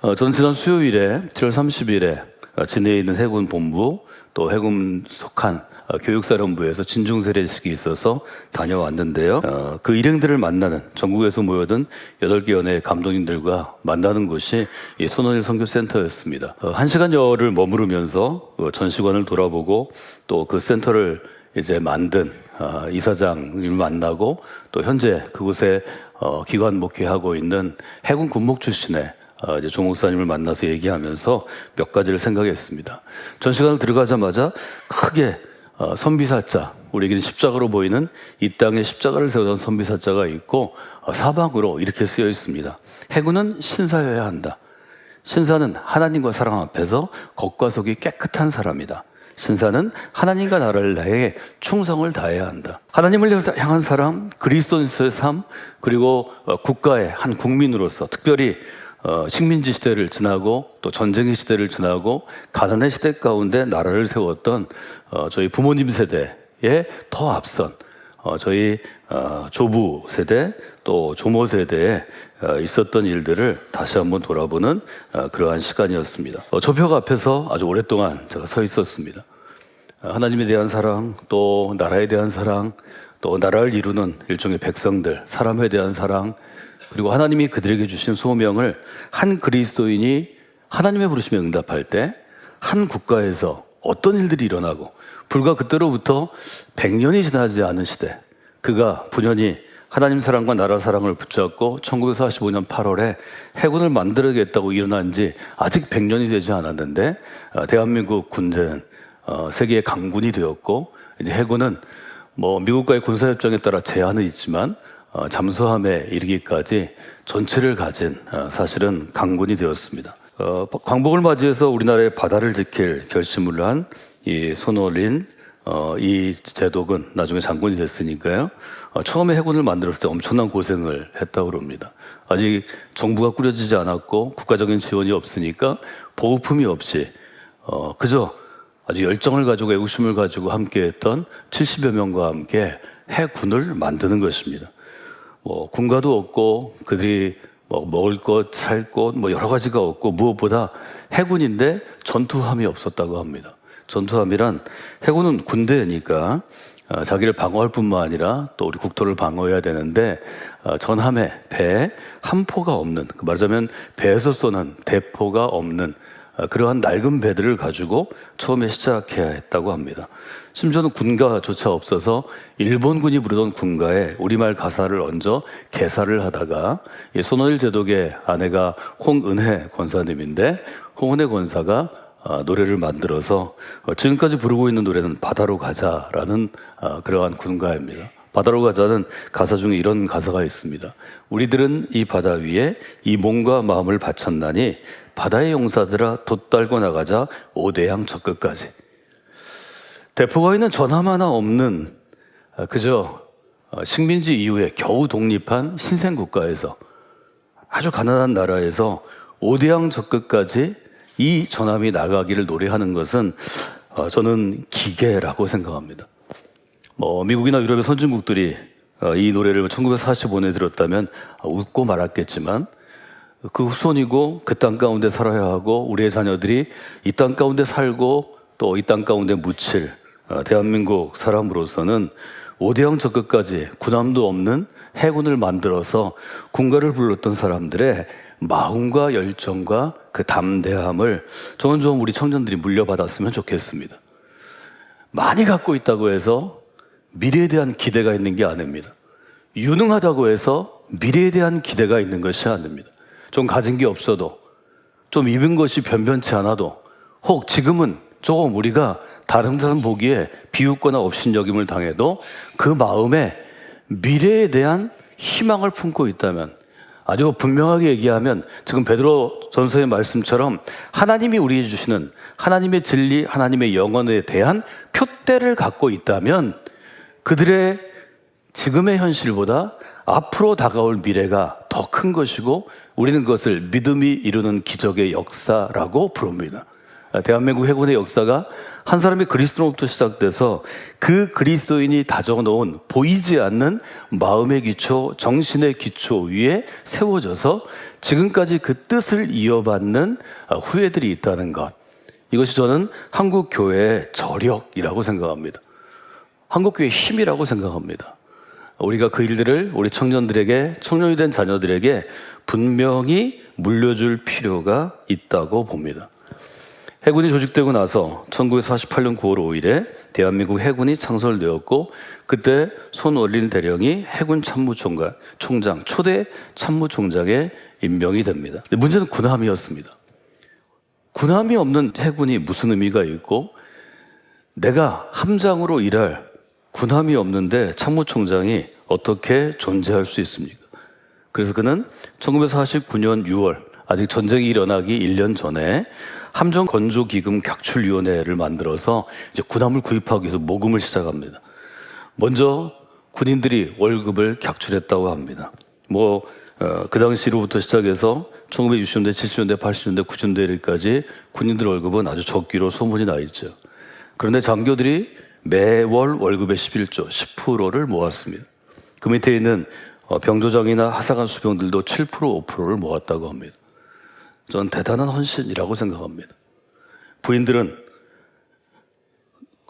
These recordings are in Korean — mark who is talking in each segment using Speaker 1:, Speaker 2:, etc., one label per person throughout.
Speaker 1: 저는 지난 수요일에 7월 30일에 진해에 있는 해군 본부 또 해군 속한 교육사령부에서 진중세례식이 있어서 다녀왔는데요. 그 일행들을 만나는 전국에서 모여든 8개 연의 감독님들과 만나는 곳이 이 손원일 선교센터였습니다. 1시간여를 머무르면서 전시관을 돌아보고 또 그 센터를 이제 만든 이사장을 만나고 또 현재 그곳에 기관 목회하고 있는 해군 군목 출신의 이제 조 목사님을 만나서 얘기하면서 몇 가지를 생각했습니다. 전시관을 들어가자마자 크게 선비사자, 우리에게는 십자가로 보이는 이 땅에 십자가를 세우던 선비사자가 있고 사방으로 이렇게 쓰여 있습니다. 해군은 신사여야 한다. 신사는 하나님과 사람 앞에서 겉과 속이 깨끗한 사람이다. 신사는 하나님과 나라를 향해 충성을 다해야 한다. 하나님을 향한 사람, 그리스도인의 삶, 그리고 국가의 한 국민으로서 특별히 식민지 시대를 지나고 또 전쟁의 시대를 지나고 가난의 시대 가운데 나라를 세웠던 저희 부모님 세대에 더 앞선 저희 조부 세대 또 조모 세대에 있었던 일들을 다시 한번 돌아보는 그러한 시간이었습니다. 조표가 앞에서 아주 오랫동안 제가 서 있었습니다. 하나님에 대한 사랑, 또 나라에 대한 사랑, 또 나라를 이루는 일종의 백성들, 사람에 대한 사랑, 그리고 하나님이 그들에게 주신 소명을 한 그리스도인이 하나님의 부르심에 응답할 때 한 국가에서 어떤 일들이 일어나고 불과 그때로부터 100년이 지나지 않은 시대, 그가 부연히 하나님 사랑과 나라 사랑을 붙잡고 1945년 8월에 해군을 만들어야겠다고 일어난 지 아직 100년이 되지 않았는데 대한민국 군대는 세계의 강군이 되었고 이제 해군은 미국과의 군사협정에 따라 제한은 있지만 잠수함에 이르기까지 전체를 가진 사실은 강군이 되었습니다. 광복을 맞이해서 우리나라의 바다를 지킬 결심을 한 이 손원일 이 제독은 나중에 장군이 됐으니까요. 처음에 해군을 만들었을 때 엄청난 고생을 했다고 그럽니다. 아직 정부가 꾸려지지 않았고 국가적인 지원이 없으니까 보급품이 없이 그저 아주 열정을 가지고 애국심을 가지고 함께했던 70여 명과 함께 해군을 만드는 것입니다. 군가도 없고 그들이 먹을 것, 살 것, 여러 가지가 없고 무엇보다 해군인데 전투함이 없었다고 합니다. 전투함이란 해군은 군대니까 자기를 방어할 뿐만 아니라 또 우리 국토를 방어해야 되는데 전함에 배에 한 포가 없는, 말하자면 배에서 쏘는 대포가 없는 그러한 낡은 배들을 가지고 처음에 시작해야 했다고 합니다. 심지어는 군가조차 없어서 일본군이 부르던 군가에 우리말 가사를 얹어 개사를 하다가 손원일 제독의 아내가 홍은혜 권사님인데 홍은혜 권사가 노래를 만들어서 지금까지 부르고 있는 노래는 바다로 가자라는 그러한 군가입니다. 바다로 가자는 가사 중에 이런 가사가 있습니다. 우리들은 이 바다 위에 이 몸과 마음을 바쳤나니 바다의 용사들아 돛달고 나가자 오대양 저 끝까지. 대포가 있는 전함 하나 없는 그저 식민지 이후에 겨우 독립한 신생국가에서 아주 가난한 나라에서 오대양 저 끝까지 이 전함이 나가기를 노래하는 것은 저는 기계라고 생각합니다. 미국이나 유럽의 선진국들이 이 노래를 1945년에 들었다면 웃고 말았겠지만 그 후손이고 그 땅 가운데 살아야 하고 우리의 자녀들이 이 땅 가운데 살고 또 이 땅 가운데 묻힐 대한민국 사람으로서는 오대양 저 끝까지 군함도 없는 해군을 만들어서 군가를 불렀던 사람들의 마음과 열정과 그 담대함을 저는 좀 우리 청년들이 물려받았으면 좋겠습니다. 많이 갖고 있다고 해서 미래에 대한 기대가 있는 게 아닙니다. 유능하다고 해서 미래에 대한 기대가 있는 것이 아닙니다. 좀 가진 게 없어도 좀 입은 것이 변변치 않아도 혹 지금은 조금 우리가 다른 사람 보기에 비웃거나 업신여김을 당해도 그 마음에 미래에 대한 희망을 품고 있다면 아주 분명하게 얘기하면 지금 베드로 전서의 말씀처럼 하나님이 우리에게 주시는 하나님의 진리, 하나님의 영혼에 대한 표대를 갖고 있다면 그들의 지금의 현실보다 앞으로 다가올 미래가 더 큰 것이고 우리는 그것을 믿음이 이루는 기적의 역사라고 부릅니다. 대한민국 해군의 역사가 한 사람이 그리스도로부터 시작돼서 그 그리스도인이 다져놓은 보이지 않는 마음의 기초, 정신의 기초 위에 세워져서 지금까지 그 뜻을 이어받는 후예들이 있다는 것. 이것이 저는 한국 교회의 저력이라고 생각합니다. 한국 교회의 힘이라고 생각합니다. 우리가 그 일들을 우리 청년들에게, 청년이 된 자녀들에게 분명히 물려줄 필요가 있다고 봅니다. 해군이 조직되고 나서 1948년 9월 5일에 대한민국 해군이 창설되었고, 그때 손원린 대령이 해군 참모총장, 초대 참모총장에 임명이 됩니다. 문제는 군함이었습니다. 군함이 없는 해군이 무슨 의미가 있고, 내가 함장으로 일할 군함이 없는데 참모총장이 어떻게 존재할 수 있습니까? 그래서 그는 1949년 6월, 아직 전쟁이 일어나기 1년 전에 함정건조기금 객출위원회를 만들어서 이제 군함을 구입하기 위해서 모금을 시작합니다. 먼저 군인들이 월급을 객출했다고 합니다. 그 당시로부터 시작해서 1960년대, 70년대, 80년대, 90년대까지 군인들 월급은 아주 적기로 소문이 나 있죠. 그런데 장교들이 매월 월급의 11조, 10%를 모았습니다. 그 밑에 있는 병조장이나 하사관 수병들도 7%, 5%를 모았다고 합니다. 저는 대단한 헌신이라고 생각합니다. 부인들은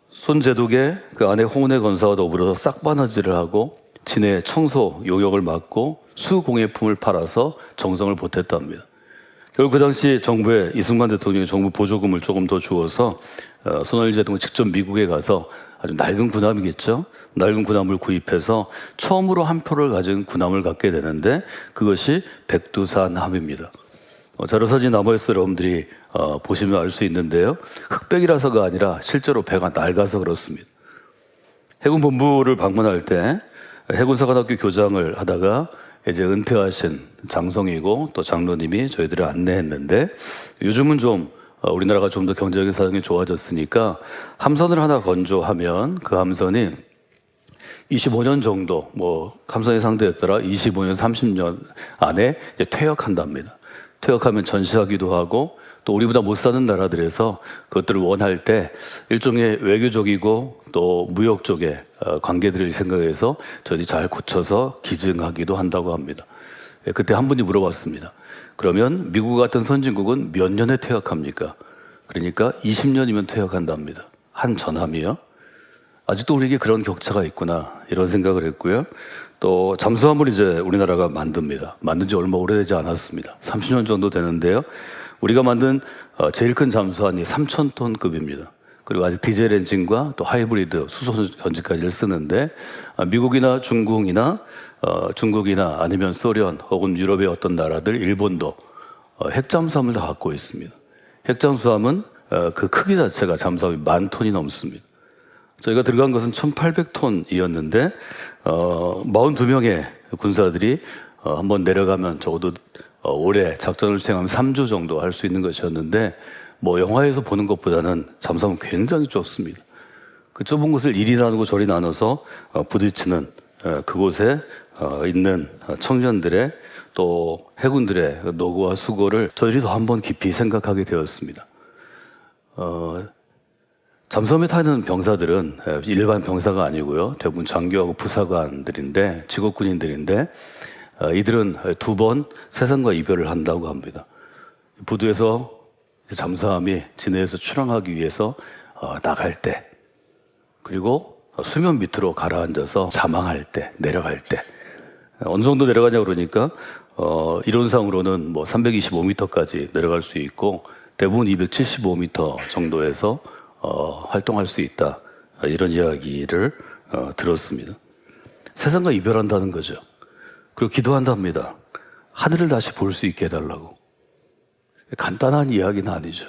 Speaker 1: 손재독의 그 아내 홍은혜 권사와 더불어서 싹바느질을 하고 진해 청소 요역을 맡고 수공예품을 팔아서 정성을 보탰답니다. 결국 그 당시 정부에 이승만 대통령이 정부 보조금을 조금 더 주어서 손원일 대통령이 직접 미국에 가서 아주 낡은 군함이겠죠. 낡은 군함을 구입해서 처음으로 한 표를 가진 군함을 갖게 되는데, 그것이 백두산함입니다. 자료사진 나머에서 여러분들이 보시면 알 수 있는데요. 흑백이라서가 아니라 실제로 배가 낡아서 그렇습니다. 해군 본부를 방문할 때 해군사관학교 교장을 하다가 이제 은퇴하신 장성이고 또 장로님이 저희들을 안내했는데, 요즘은 좀 우리나라가 좀 더 경제적인 사정이 좋아졌으니까 함선을 하나 건조하면 그 함선이 25년 정도, 함선의 상대였더라 25년, 30년 안에 이제 퇴역한답니다. 퇴역하면 전시하기도 하고, 또 우리보다 못 사는 나라들에서 그것들을 원할 때 일종의 외교적이고 또 무역적의 관계들을 생각해서 저희들이 잘 고쳐서 기증하기도 한다고 합니다. 그때 한 분이 물어봤습니다. 그러면 미국 같은 선진국은 몇 년에 퇴역합니까? 그러니까 20년이면 퇴역한답니다. 한 전함이요. 아직도 우리에게 그런 격차가 있구나, 이런 생각을 했고요. 또 잠수함을 이제 우리나라가 만듭니다. 만든 지 얼마 오래되지 않았습니다. 30년 정도 되는데요. 우리가 만든 제일 큰 잠수함이 3,000톤급입니다. 그리고 아직 디젤 엔진과 또 하이브리드 수소 전지까지를 쓰는데, 미국이나 중국이나 아니면 소련 혹은 유럽의 어떤 나라들, 일본도 핵잠수함을 다 갖고 있습니다. 핵잠수함은 그 크기 자체가 잠수함이 10,000톤이 넘습니다. 저희가 들어간 것은 1,800톤이었는데 42명의 군사들이 한번 내려가면 적어도 올해 작전을 수행하면 3주 정도 할 수 있는 것이었는데, 영화에서 보는 것보다는 잠수함은 굉장히 좁습니다. 그 좁은 곳을 이리 나누고 저리 나눠서 부딪히는 그곳에 있는 청년들의 또 해군들의 노고와 수고를 저희들이 더 한번 깊이 생각하게 되었습니다. 잠수함에 타는 병사들은 일반 병사가 아니고요. 대부분 장교하고 부사관들인데, 직업군인들인데, 이들은 2번 세상과 이별을 한다고 합니다. 부두에서 잠수함이 진해에서 출항하기 위해서 나갈 때, 그리고 수면 밑으로 가라앉아서 자망할 때, 내려갈 때, 어느 정도 내려가냐 그러니까 이론상으로는 325m까지 내려갈 수 있고, 대부분 275m 정도에서 활동할 수 있다, 이런 이야기를 들었습니다. 세상과 이별한다는 거죠. 그리고 기도한답니다. 하늘을 다시 볼 수 있게 해달라고. 간단한 이야기는 아니죠.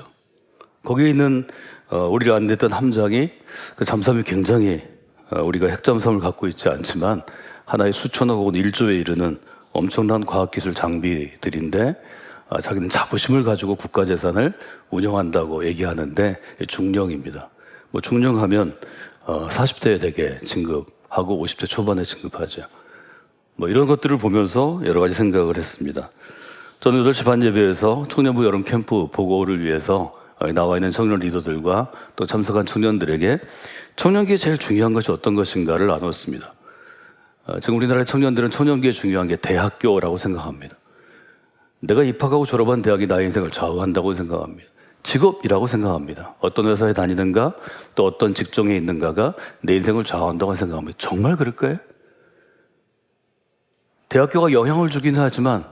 Speaker 1: 거기에 있는 우리를 안냈던 함장이, 그 잠수함이 굉장히 우리가 핵잠수함을 갖고 있지 않지만 하나의 수천억 혹은 1조에 이르는 엄청난 과학기술 장비들인데, 자기는 자부심을 가지고 국가재산을 운영한다고 얘기하는데 중령입니다. 중령하면 40대에 되게 진급하고 50대 초반에 진급하죠. 이런 것들을 보면서 여러 가지 생각을 했습니다. 저는 8시 반 예배에서 청년부 여름 캠프 보고를 위해서 나와 있는 청년 리더들과 또 참석한 청년들에게 청년기에 제일 중요한 것이 어떤 것인가를 나눴습니다. 지금 우리나라의 청년들은 청년기에 중요한 게 대학교라고 생각합니다. 내가 입학하고 졸업한 대학이 나의 인생을 좌우한다고 생각합니다. 직업이라고 생각합니다. 어떤 회사에 다니는가 또 어떤 직종에 있는가가 내 인생을 좌우한다고 생각합니다. 정말 그럴까요? 대학교가 영향을 주긴 하지만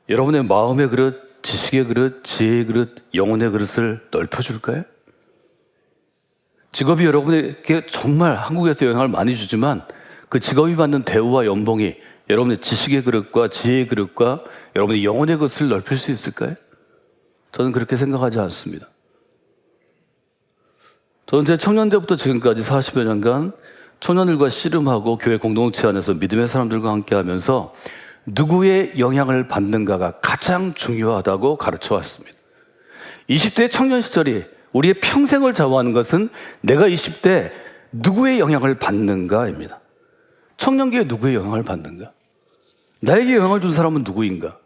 Speaker 1: 여러분의 마음의 그릇, 지식의 그릇, 지혜의 그릇, 영혼의 그릇을 넓혀줄까요? 직업이 여러분에게 정말 한국에서 영향을 많이 주지만 그 직업이 받는 대우와 연봉이 여러분의 지식의 그릇과 지혜의 그릇과 여러분의 영혼의 그릇을 넓힐 수 있을까요? 저는 그렇게 생각하지 않습니다. 저는 제 청년대부터 지금까지 40여 년간 청년들과 씨름하고 교회 공동체 안에서 믿음의 사람들과 함께 하면서 누구의 영향을 받는가가 가장 중요하다고 가르쳐 왔습니다. 20대 청년 시절이 우리의 평생을 좌우하는 것은 내가 20대 누구의 영향을 받는가입니다. 청년기에 누구의 영향을 받는가? 나에게 영향을 준 사람은 누구인가?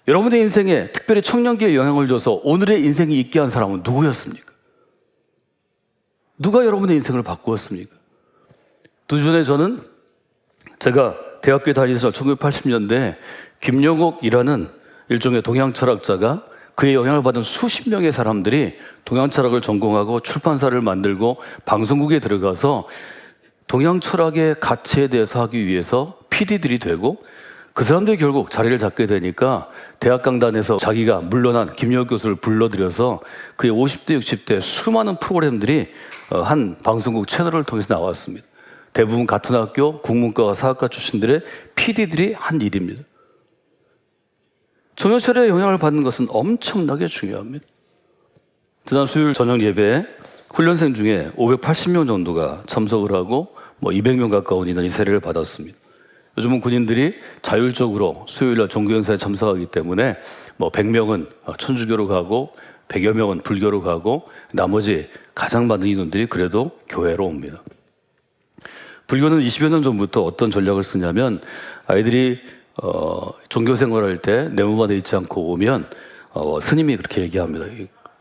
Speaker 1: 여러분의 인생에 특별히 청년기에 영향을 줘서 오늘의 인생이 있게 한 사람은 누구였습니까? 누가 여러분의 인생을 바꾸었습니까? 2주 전에 저는 제가 대학교에 다니면서 1980년대에 김영옥이라는 일종의 동양 철학자가 그의 영향을 받은 수십 명의 사람들이 동양 철학을 전공하고 출판사를 만들고 방송국에 들어가서 동양 철학의 가치에 대해서 하기 위해서 PD들이 되고 그 사람들이 결국 자리를 잡게 되니까 대학 강단에서 자기가 물러난 김영옥 교수를 불러들여서 그의 50대, 60대 수많은 프로그램들이 한 방송국 채널을 통해서 나왔습니다. 대부분 같은 학교 국문과와 사학과 출신들의 PD들이 한 일입니다. 청년철에 영향을 받는 것은 엄청나게 중요합니다. 지난 수요일 저녁 예배에 훈련생 중에 580명 정도가 참석을 하고 200명 가까운 인원이 세례를 받았습니다. 요즘은 군인들이 자율적으로 수요일날 종교행사에 참석하기 때문에 100명은 천주교로 가고 100여 명은 불교로 가고 나머지 가장 많은 인원들이 그래도 교회로 옵니다. 불교는 20여 년 전부터 어떤 전략을 쓰냐면 아이들이 종교 생활할 때 내 몸 안에 있지 않고 오면 스님이 그렇게 얘기합니다.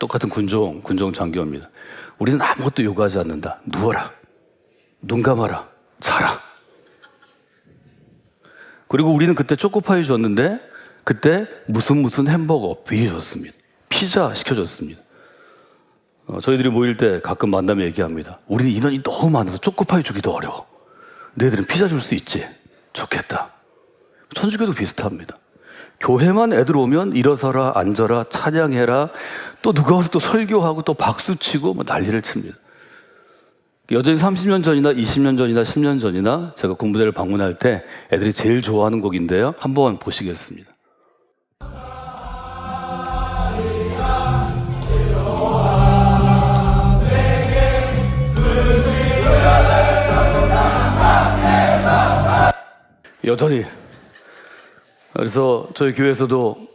Speaker 1: 똑같은 군종 장교입니다. 우리는 아무것도 요구하지 않는다. 누워라. 눈 감아라. 자라. 그리고 우리는 그때 초코파이 줬는데 그때 무슨 햄버거 미리 줬습니다. 피자 시켜줬습니다. 저희들이 모일 때 가끔 만나면 얘기합니다. 우리는 인원이 너무 많아서 초코파이 주기도 어려워. 너희들은 피자 줄 수 있지? 좋겠다. 천주교도 비슷합니다. 교회만 애들 오면 일어서라, 앉아라, 찬양해라, 또 누가 와서 또 설교하고 또 박수치고 난리를 칩니다. 여전히 30년 전이나 20년 전이나 10년 전이나 제가 군부대를 방문할 때 애들이 제일 좋아하는 곡인데요. 한번 보시겠습니다. 여전히. 그래서 저희 교회에서도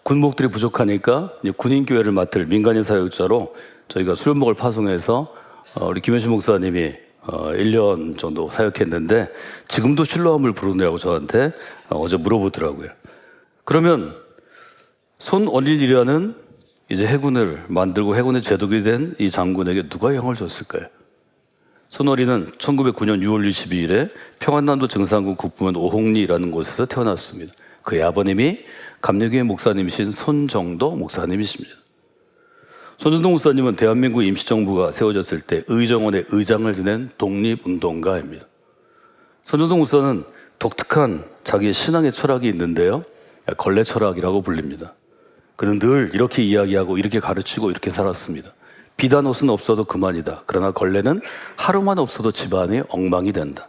Speaker 1: 군목들이 부족하니까 군인교회를 맡을 민간인 사역자로 저희가 수련목을 파송해서 우리 김현신 목사님이 1년 정도 사역했는데 지금도 실로암을 부르느라고 저한테 어제 물어보더라고요. 그러면 손원일이라는 이제 해군을 만들고 해군의 제독이 된 이 장군에게 누가 영향을 줬을까요? 손원일은 1909년 6월 22일에 평안남도 증산군 국부면 오홍리라는 곳에서 태어났습니다. 그의 아버님이 감리교회 목사님이신 손정도 목사님이십니다. 손정도 목사님은 대한민국 임시정부가 세워졌을 때 의정원의 의장을 지낸 독립운동가입니다. 손정도 목사는 독특한 자기의 신앙의 철학이 있는데요. 걸레 철학이라고 불립니다. 그는 늘 이렇게 이야기하고 이렇게 가르치고 이렇게 살았습니다. 비단 옷은 없어도 그만이다. 그러나 걸레는 하루만 없어도 집안이 엉망이 된다.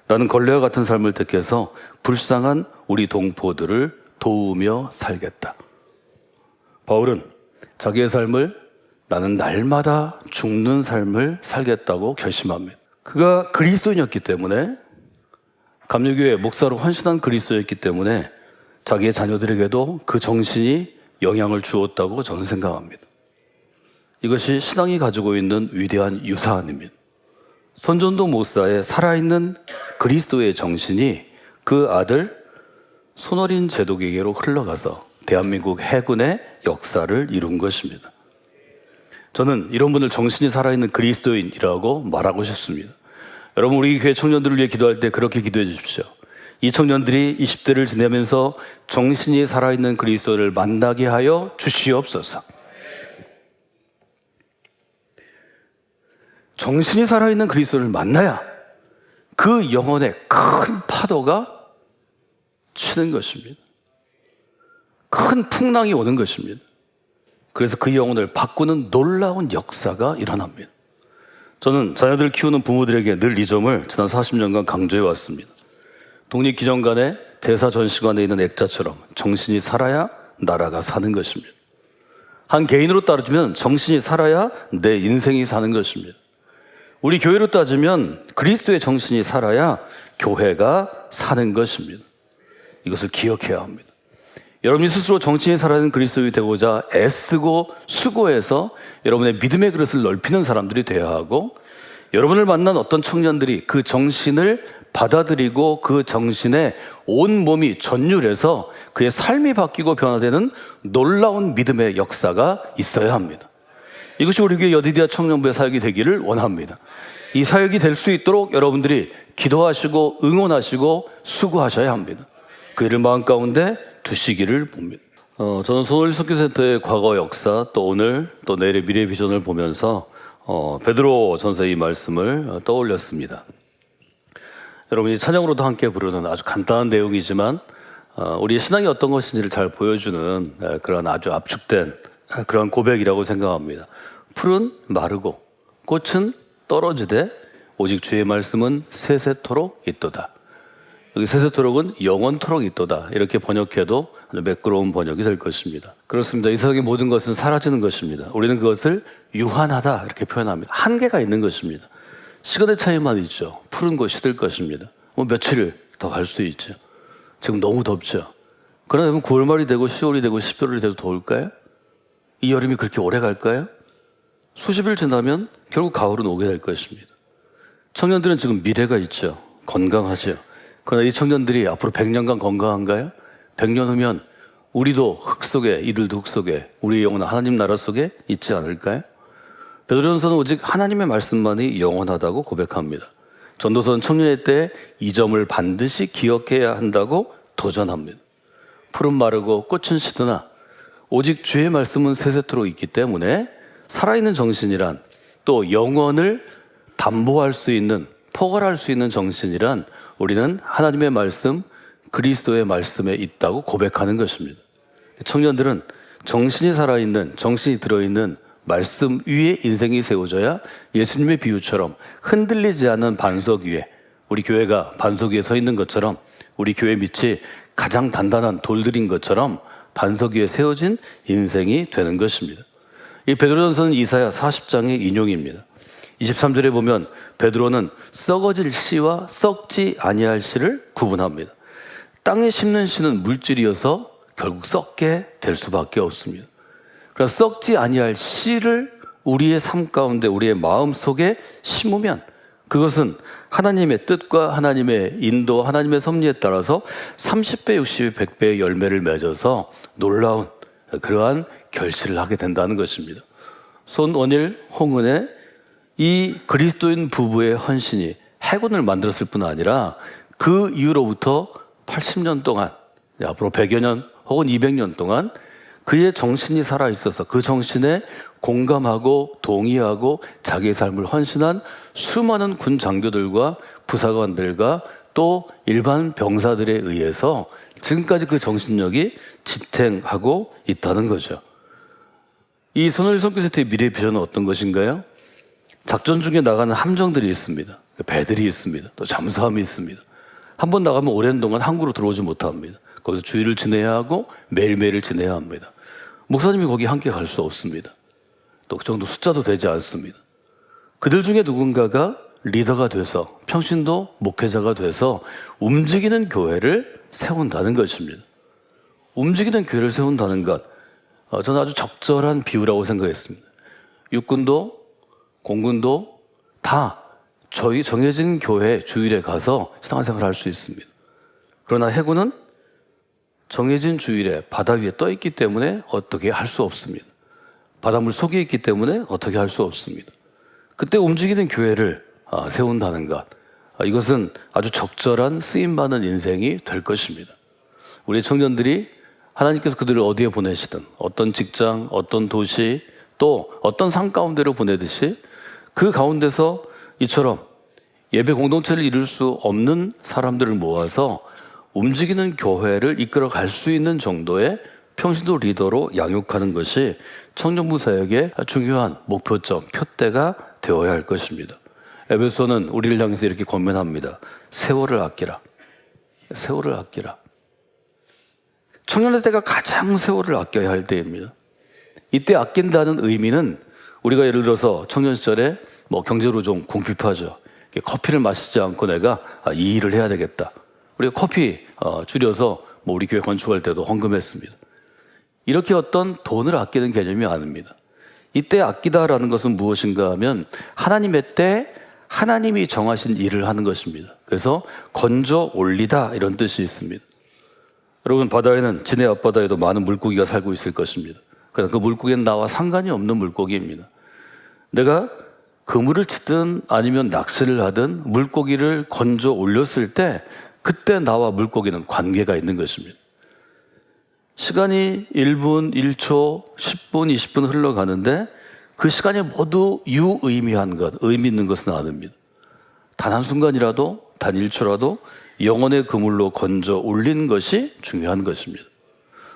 Speaker 1: 나는 걸레와 같은 삶을 택해서 불쌍한 우리 동포들을 도우며 살겠다. 바울은 자기의 삶을 나는 날마다 죽는 삶을 살겠다고 결심합니다. 그가 그리스도인이었기 때문에 감리교회 목사로 헌신한 그리스도였기 때문에 자기의 자녀들에게도 그 정신이 영향을 주었다고 저는 생각합니다. 이것이 신앙이 가지고 있는 위대한 유산입니다. 손전도 목사의 살아있는 그리스도의 정신이 그 아들 손어린 제독에게로 흘러가서 대한민국 해군의 역사를 이룬 것입니다. 저는 이런 분을 정신이 살아있는 그리스도인이라고 말하고 싶습니다. 여러분, 우리 교회 청년들을 위해 기도할 때 그렇게 기도해 주십시오. 이 청년들이 20대를 지내면서 정신이 살아있는 그리스도를 만나게 하여 주시옵소서. 정신이 살아있는 그리스도를 만나야 그 영혼의 큰 파도가 치는 것입니다. 큰 풍랑이 오는 것입니다. 그래서 그 영혼을 바꾸는 놀라운 역사가 일어납니다. 저는 자녀들 키우는 부모들에게 늘 이 점을 지난 40년간 강조해 왔습니다. 독립기념관에 대사전시관에 있는 액자처럼 정신이 살아야 나라가 사는 것입니다. 한 개인으로 따지면 정신이 살아야 내 인생이 사는 것입니다. 우리 교회로 따지면 그리스도의 정신이 살아야 교회가 사는 것입니다. 이것을 기억해야 합니다. 여러분이 스스로 정신이 살아있는 그리스도인이 되고자 애쓰고 수고해서 여러분의 믿음의 그릇을 넓히는 사람들이 되어야 하고, 여러분을 만난 어떤 청년들이 그 정신을 받아들이고 그 정신에 온 몸이 전율해서 그의 삶이 바뀌고 변화되는 놀라운 믿음의 역사가 있어야 합니다. 이것이 우리 교회 여디디아 청년부의 사역이 되기를 원합니다. 이 사역이 될 수 있도록 여러분들이 기도하시고 응원하시고 수고하셔야 합니다. 그 일을 마음 가운데 두시기를 봅니다. 저는 손원리 선교센터의 과거 역사, 또 오늘, 또 내일의 미래 비전을 보면서 베드로 전서의 이 말씀을 떠올렸습니다. 여러분이 찬양으로도 함께 부르는 아주 간단한 내용이지만 우리의 신앙이 어떤 것인지를 잘 보여주는 그런 아주 압축된 그런 고백이라고 생각합니다. 풀은 마르고 꽃은 떨어지되 오직 주의 말씀은 세세토록 있도다. 여기 세세토록은 영원토록 있도다. 이렇게 번역해도 아주 매끄러운 번역이 될 것입니다. 그렇습니다. 이 세상의 모든 것은 사라지는 것입니다. 우리는 그것을 유한하다 이렇게 표현합니다. 한계가 있는 것입니다. 시간의 차이만 있죠. 푸른 곳이 될 것입니다. 며칠을 더 갈 수 있죠. 지금 너무 덥죠. 그러나 9월 말이 되고 10월이 되고 12월이 돼도 더울까요? 이 여름이 그렇게 오래 갈까요? 수십일 지나면 결국 가을은 오게 될 것입니다. 청년들은 지금 미래가 있죠. 건강하죠. 그러나 이 청년들이 앞으로 100년간 건강한가요? 100년 후면 우리도 흙 속에, 이들도 흙 속에, 우리의 영혼은 하나님 나라 속에 있지 않을까요? 베드로전서는 오직 하나님의 말씀만이 영원하다고 고백합니다. 전도서는 청년의 때 이 점을 반드시 기억해야 한다고 도전합니다. 풀은 마르고 꽃은 시드나 오직 주의 말씀은 세세토록 있기 때문에 살아있는 정신이란, 또 영혼을 담보할 수 있는, 포괄할 수 있는 정신이란 우리는 하나님의 말씀, 그리스도의 말씀에 있다고 고백하는 것입니다. 청년들은 정신이 살아있는, 정신이 들어있는 말씀 위에 인생이 세워져야 예수님의 비유처럼 흔들리지 않는 반석 위에, 우리 교회가 반석 위에 서 있는 것처럼, 우리 교회 밑이 가장 단단한 돌들인 것처럼 반석 위에 세워진 인생이 되는 것입니다. 이 베드로전서는 이사야 40장의 인용입니다. 23절에 보면 베드로는 썩어질 씨와 썩지 아니할 씨를 구분합니다. 땅에 심는 씨는 물질이어서 결국 썩게 될 수밖에 없습니다. 그러나 썩지 아니할 씨를 우리의 삶 가운데, 우리의 마음 속에 심으면 그것은 하나님의 뜻과 하나님의 인도, 하나님의 섭리에 따라서 30배, 60배, 100배의 열매를 맺어서 놀라운 그러한 결실을 하게 된다는 것입니다. 손원일, 홍은의 이 그리스도인 부부의 헌신이 해군을 만들었을 뿐 아니라 그 이후로부터 80년 동안, 앞으로 100여 년 혹은 200년 동안 그의 정신이 살아있어서 그 정신에 공감하고 동의하고 자기의 삶을 헌신한 수많은 군 장교들과 부사관들과 또 일반 병사들에 의해서 지금까지 그 정신력이 지탱하고 있다는 거죠. 이 손원일 선교센터의 미래 비전은 어떤 것인가요? 작전 중에 나가는 함정들이 있습니다. 배들이 있습니다. 또 잠수함이 있습니다. 한번 나가면 오랜 동안 항구로 들어오지 못합니다. 거기서 주의를 지내야 하고 매일매일을 지내야 합니다. 목사님이 거기 함께 갈 수 없습니다. 또 그 정도 숫자도 되지 않습니다. 그들 중에 누군가가 리더가 돼서, 평신도 목회자가 돼서 움직이는 교회를 세운다는 것입니다. 움직이는 교회를 세운다는 것, 저는 아주 적절한 비유라고 생각했습니다. 육군도 공군도 다 저희 정해진 교회 주일에 가서 신앙생활을 할 수 있습니다. 그러나 해군은 정해진 주일에 바다 위에 떠 있기 때문에 어떻게 할 수 없습니다. 바닷물 속에 있기 때문에 어떻게 할 수 없습니다. 그때 움직이는 교회를 세운다는 것, 이것은 아주 적절한 쓰임받는 인생이 될 것입니다. 우리 청년들이 하나님께서 그들을 어디에 보내시든 어떤 직장, 어떤 도시, 또 어떤 산 가운데로 보내듯이 그 가운데서 이처럼 예배 공동체를 이룰 수 없는 사람들을 모아서 움직이는 교회를 이끌어 갈 수 있는 정도의 평신도 리더로 양육하는 것이 청년부 사역의 중요한 목표점, 표대가 되어야 할 것입니다. 에베소는 우리를 향해서 이렇게 권면합니다. 세월을 아끼라. 세월을 아끼라. 청년의 때가 가장 세월을 아껴야 할 때입니다. 이때 아낀다는 의미는 우리가 예를 들어서 청년 시절에 경제로 좀 궁핍하죠. 커피를 마시지 않고 내가 이 일을 해야 되겠다. 우리가 커피 줄여서 우리 교회 건축할 때도 헌금했습니다. 이렇게 어떤 돈을 아끼는 개념이 아닙니다. 이때 아끼다라는 것은 무엇인가 하면 하나님의 때 하나님이 정하신 일을 하는 것입니다. 그래서 건져 올리다 이런 뜻이 있습니다. 여러분, 바다에는 진해 앞바다에도 많은 물고기가 살고 있을 것입니다. 그래서 그 물고기는 나와 상관이 없는 물고기입니다. 내가 그물을 치든 아니면 낚시를 하든 물고기를 건져 올렸을 때 그때 나와 물고기는 관계가 있는 것입니다. 시간이 1분, 1초, 10분, 20분 흘러가는데 그 시간이 모두 유의미한 것, 의미 있는 것은 아닙니다. 단 한순간이라도, 단 1초라도 영혼의 그물로 건져 올리는 것이 중요한 것입니다.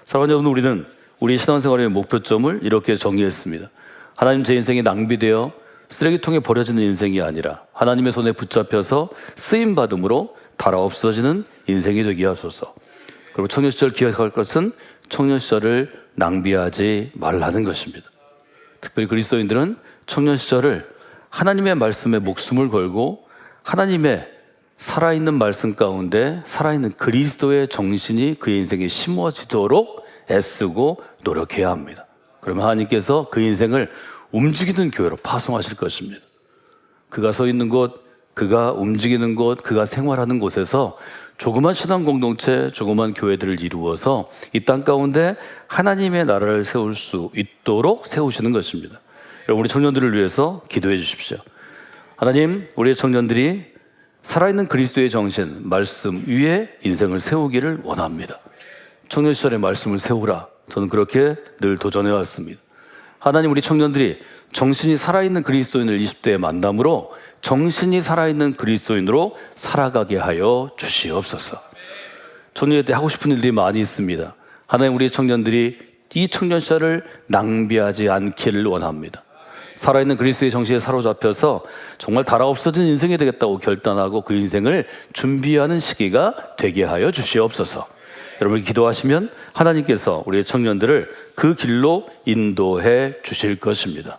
Speaker 1: 사랑하는 여러분, 우리는 우리 신앙생활의 목표점을 이렇게 정의했습니다. 하나님, 제 인생이 낭비되어 쓰레기통에 버려지는 인생이 아니라 하나님의 손에 붙잡혀서 쓰임받음으로 달아 없어지는 인생이 되게 하소서. 그리고 청년 시절 기억할 것은 청년 시절을 낭비하지 말라는 것입니다. 특별히 그리스도인들은 청년 시절을 하나님의 말씀에 목숨을 걸고 하나님의 살아있는 말씀 가운데 살아있는 그리스도의 정신이 그의 인생에 심어지도록 애쓰고 노력해야 합니다. 그러면 하나님께서 그 인생을 움직이는 교회로 파송하실 것입니다. 그가 서 있는 곳, 그가 움직이는 곳, 그가 생활하는 곳에서 조그만 신앙 공동체, 조그만 교회들을 이루어서 이 땅 가운데 하나님의 나라를 세울 수 있도록 세우시는 것입니다. 여러분, 우리 청년들을 위해서 기도해 주십시오. 하나님, 우리의 청년들이 살아있는 그리스도의 정신, 말씀 위에 인생을 세우기를 원합니다. 청년 시절의 말씀을 세우라. 저는 그렇게 늘 도전해 왔습니다. 하나님, 우리 청년들이 정신이 살아있는 그리스도인을 20대에 만남으로 정신이 살아있는 그리스도인으로 살아가게 하여 주시옵소서. 청년일 때 하고 싶은 일들이 많이 있습니다. 하나님, 우리 청년들이 이 청년 시절을 낭비하지 않기를 원합니다. 살아있는 그리스도의 정신에 사로잡혀서 정말 달아 없어진 인생이 되겠다고 결단하고 그 인생을 준비하는 시기가 되게 하여 주시옵소서. 여러분이 기도하시면 하나님께서 우리의 청년들을 그 길로 인도해 주실 것입니다.